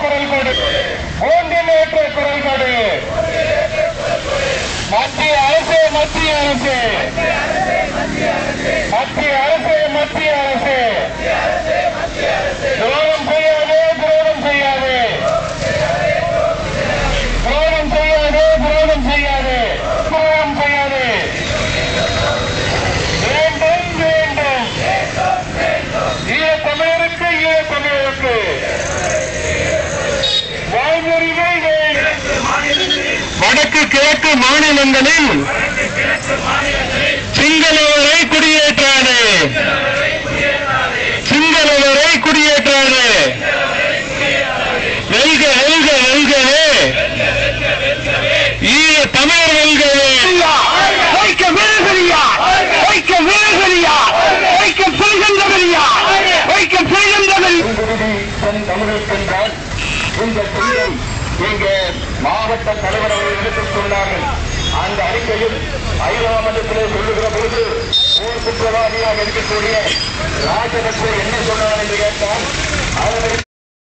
குரல் கொடு, ஒன்றிணையற்ற குரல் கொடு. மத்திய அரசு, மத்திய அரசு, மத்திய அரசு, மத்திய அரசு துரோகம் செய்யாதே, துரோகம் செய்யாதே, துரோகம் செய்யாதே, துரோகம் செய்யாதே, துரோகம் செய்யாதே. வேண்டும் வேண்டும் ஈழத்தமிழருக்கு, ஈழத்தமிழருக்கு வாழ்வுரிமை வேண்டும். வடக்கு கிழக்கு மாநிலங்களில் சிங்களவரை குடியேற்றாது, சிங்களவரை குடியேற்றாது. வெல்க வெல்க வெல்கவே, ஈழ தமிழர் வெல்கவே. வைக்க விழுகிறியா, வைக்க விழுகிறியா, வைக்க பெறுகின்றவரியா, வைக்க பெறுகின்றவர். தமிழர் இந்த செய்தியை இங்கே மாவட்ட தலைவர் அவர்கள் எடுத்துச் சொன்னார்கள். அந்த அறிக்கையில் ஐராமண்டத்திலே சொல்லுகிற பொழுது போர் குற்றவாளியாக இருக்கக்கூடிய ராஜபக்சே என்ன சொன்னார் என்று கேட்டால்